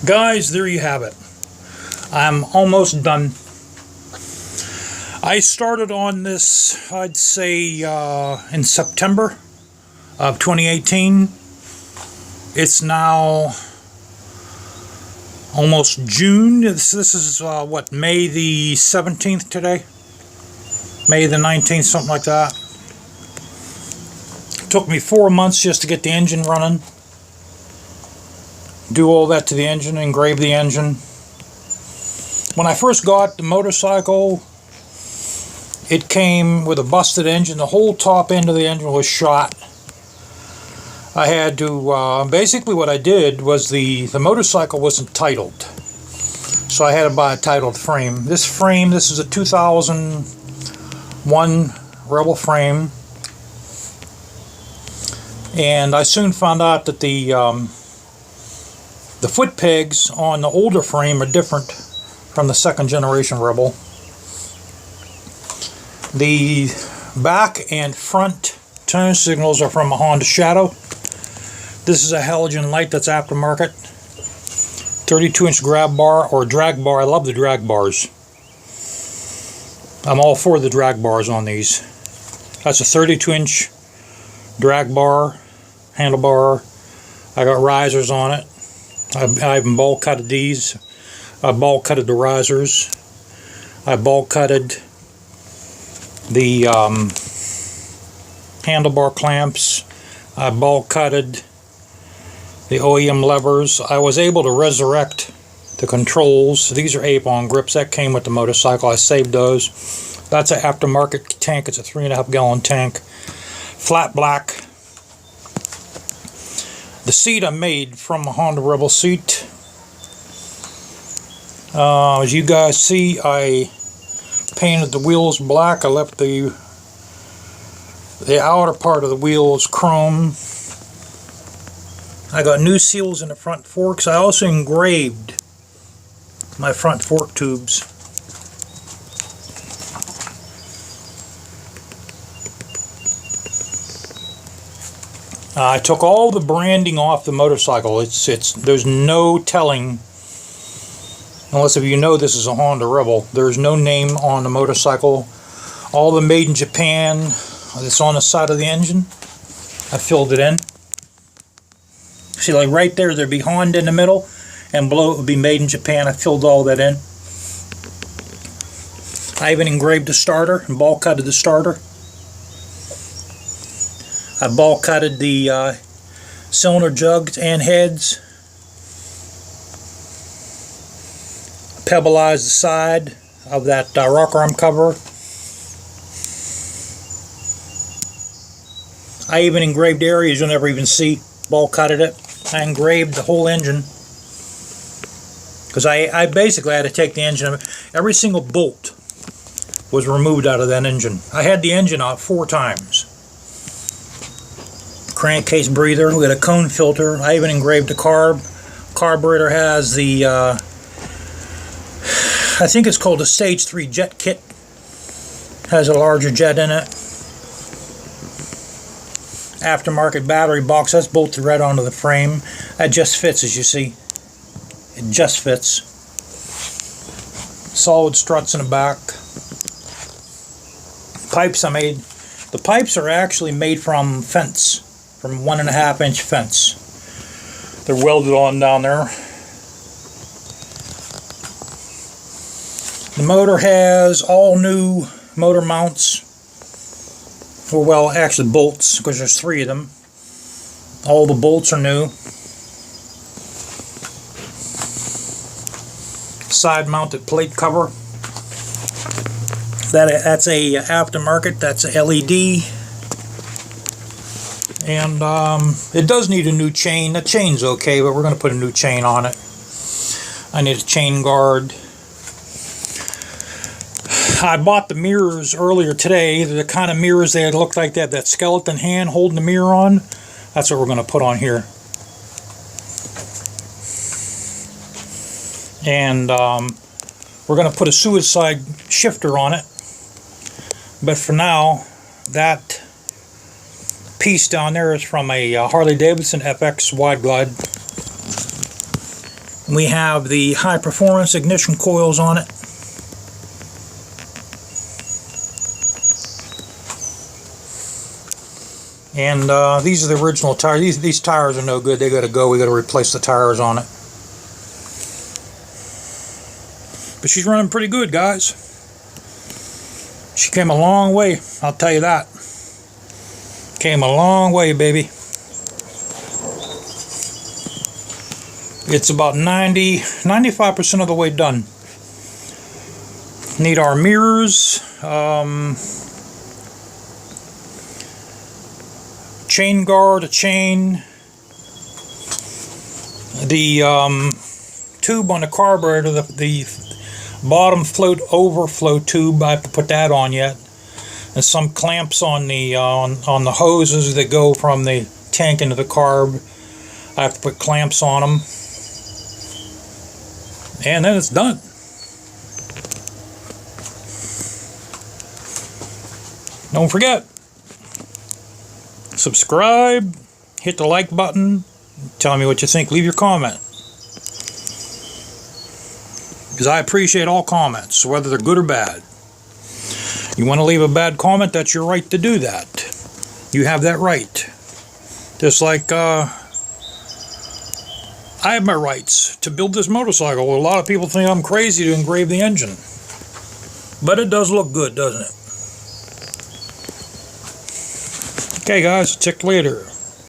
Guys, there you have it. I'm almost done. I started on this, I'd say, in September of 2018. It's now almost June. This is what, May the 17th today? May the 19th, something like that. It took me 4 months just to get the engine running. Do all that to the engine, engrave the engine. When I first got the motorcycle, it came with a busted engine. The whole top end of the engine was shot. I had to, basically what I did was the motorcycle wasn't titled. So I had to buy a titled frame. This is a 2001 Rebel frame. And I soon found out that the foot pegs on the older frame are different from the second generation Rebel. The back and front turn signals are from a Honda Shadow. This is a halogen light that's aftermarket. 32-inch grab bar or drag bar. I love the drag bars. I'm all for the drag bars on these. That's a 32-inch drag bar, handlebar. I got risers on it. I even ball cutted these. I ball cutted the risers. I ball cutted the handlebar clamps. I ball cutted the OEM levers. I was able to resurrect the controls. These are ape-on grips that came with the motorcycle. I saved those. That's an aftermarket tank. It's a 3.5 gallon tank. Flat black. The seat I made from a Honda Rebel seat. As you guys see, I painted the wheels black. I left the outer part of the wheels chrome. I got new seals in the front forks. I also engraved my front fork tubes. I took all the branding off the motorcycle. There's no telling, unless if you know this is a Honda Rebel, there's no name on the motorcycle. All the made in Japan that's on the side of the engine, I filled it in. See, like right there, there'd be Honda in the middle, and below it would be made in Japan. I filled all that in. I even engraved the starter and ball cutted the starter. I ball cutted the cylinder jugs and heads. Pebbleized the side of that rocker arm cover. I even engraved areas you'll never even see. Ball cutted it. I engraved the whole engine. Because I basically had to take the engine. Every single bolt was removed out of that engine. I had the engine out 4 times. Crankcase breather, we got a cone filter. I even engraved the carb. Carburetor has the, I think it's called a Stage 3 jet kit. Has a larger jet in it. Aftermarket battery box, that's bolted right onto the frame. That just fits, as you see. It just fits. Solid struts in the back. Pipes I made. The pipes are actually made from fence. From 1.5-inch fence. They're welded on down there. The motor has all new motor mounts. Well, actually bolts, because there's 3 of them. All the bolts are new. Side mounted plate cover. That's a aftermarket. That's a LED. And it does need a new chain. The chain's okay, but we're going to put a new chain on it. I need a chain guard. I bought the mirrors earlier today. They're the kind of mirrors that look like that skeleton hand holding the mirror on. That's what we're going to put on here. And we're going to put a suicide shifter on it. But for now, that piece down there is from a Harley Davidson FX Wide Glide. We have the high performance ignition coils on it. And these are the original tires. These tires are no good. They got to go. We got to replace the tires on it. But she's running pretty good, guys. She came a long way, I'll tell you that. Came a long way, baby. It's about 95% of the way done. Need our mirrors, chain guard, a chain, the tube on the carburetor, the bottom float overflow tube. I have to put that on yet, and some clamps on the on the hoses that go from the tank into the carb. I have to put clamps on them, and then it's done. Don't forget, subscribe, hit the like button, tell me what you think, leave your comment. Because I appreciate all comments, whether they're good or bad. You want to leave a bad comment, that's your right to do that. You have that right. Just like I have my rights to build this motorcycle. A lot of people think I'm crazy to engrave the engine. But it does look good, doesn't it? Okay guys, check later.